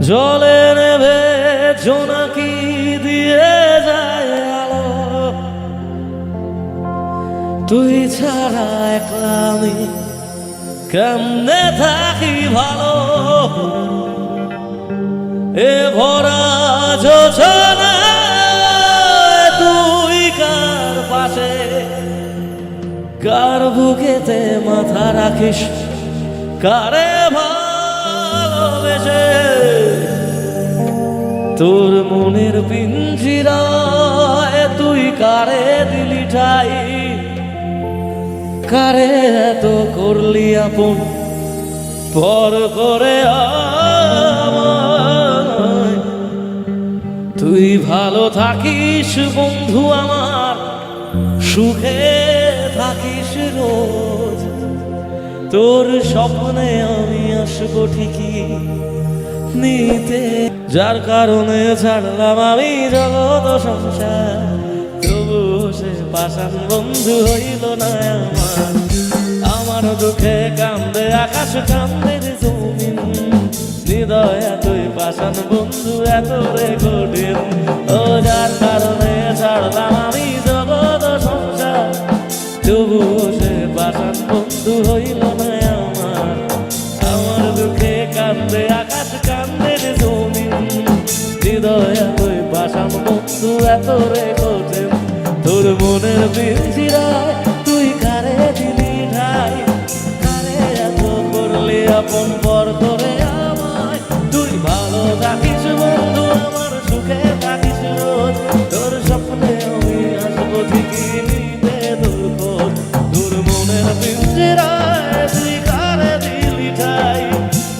জলে নেবে জোনাকি দিয়ে যায় আলো, তুই ছাড়া একলা আমি কেমনে থাকি ভালো। এ ভরা যোজনা তুই কার পাশে, কার বুকেতে মাথা রাখিস, কারে ভালোবেসে। তোর মনের পিঞ্জিরায় তুই কারে দিলি ঠাই, কারে এত করলি আপন পর করে আমায়। তুই ভালো থাকিস বন্ধু আমার, সুখে থাকিস রোজ। তোর স্বপ্নে আমি আসবো ঠিকই নিতে, যার কারণে ছাড়লাম আমি জগৎ সংসার, তবু সে পাষাণ বন্ধু হইল না আমার। আমার দুঃখে কান্দে আকাশ, কান্দে জমিন, হৃদয় এতই পাষাণ বন্ধু এত রে কঠিন। ও যার কারণে ছাড়লাম আমি জগৎ সংসার, তবু সে পাষাণ বন্ধু হইল না আমার। আমার দুঃখে কান্দে আকাশ, কান্দে জমিন, হৃদয় এতই পাষাণ বন্ধু এত রে কঠিন। তোর মনের পিঞ্জিরায় তুই কারে দিলি ঠাই, কারে এত করলি আপন পর করে আমায়। তুই ভালো থাকিস বন্ধু আমার, সুখে থাকিস রোজ। তোর স্বপ্নে আমি আসবো ঠিকই নিতে তোর খোঁজ। তোর মনের পিঞ্জিরায় তুই কারে দিলি ঠাই,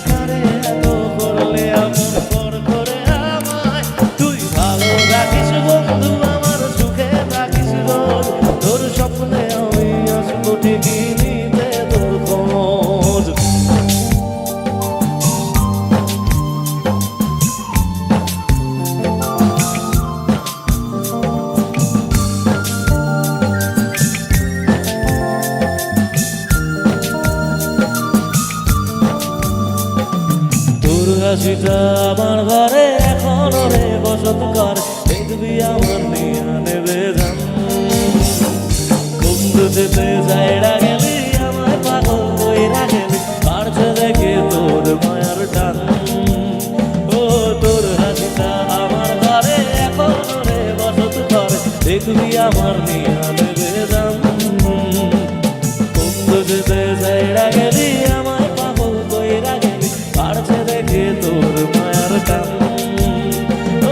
কারে এত করলি আপন পর করে আমায়। তুই ভালো থাকিস বন্ধু আমার, সুখে থাকিস রোজ। তোর স্বপ্নে আমি আসবো ঠিকই নিতে তোর খোঁজ। তোর হাসিটা আমার ঘরে এখনো রে বসত কর, দেখবি আমার নিয়ে নেবে ধান। বন্ধু যেতে যাইরা গেলি আমায় পাগল কইরা গেলি, পারছে দেখে তোর মায়ার টান। ও তোর হাসিটা আমার ঘরে এখনো রে বসত কর, দেখবি আমার নিয়ে নেবে ধান। বন্ধু যেতে যাইরা গেলি আমায় পাগল কইরা গেলি, পারছে দেখে তোর মায়ার টান।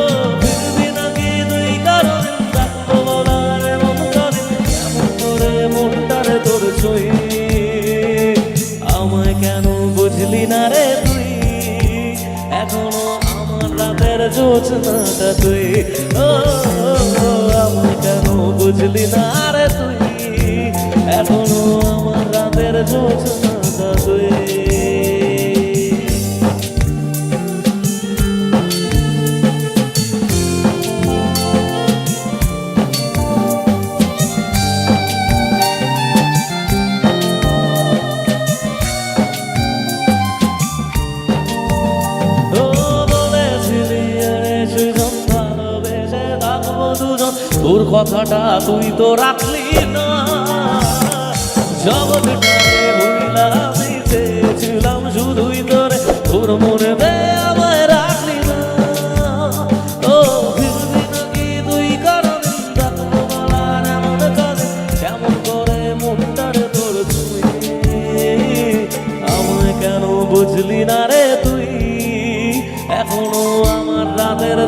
ও ফিরবি নাকি তুই কারণ থাকবো বলার এমন করে, কেমন করে মনটারে তোর ছুঁই। আমায় কেন বুঝলি না রে তুই, এখনো আমার রাতের জোছনাটা তুই। ও আমায় কেন বুঝলি না রে তুই, এখনো আমার রাতের জোছনাটা তুই। তোর কথাটা তুই তো রাখলি না, জগৎটাকে ভুইলা আমি চেয়েছিলাম শুধুই তোরে, তোর মনে আমায় রাখলি না। ও ফিরবি নাকি তুই কারণ থাকবো বলার এমন কাজে, কেমন করে মনটারে তোর ছুঁই। আমায় কেন বুঝলি না রে তুই, এখনো আমার রাতের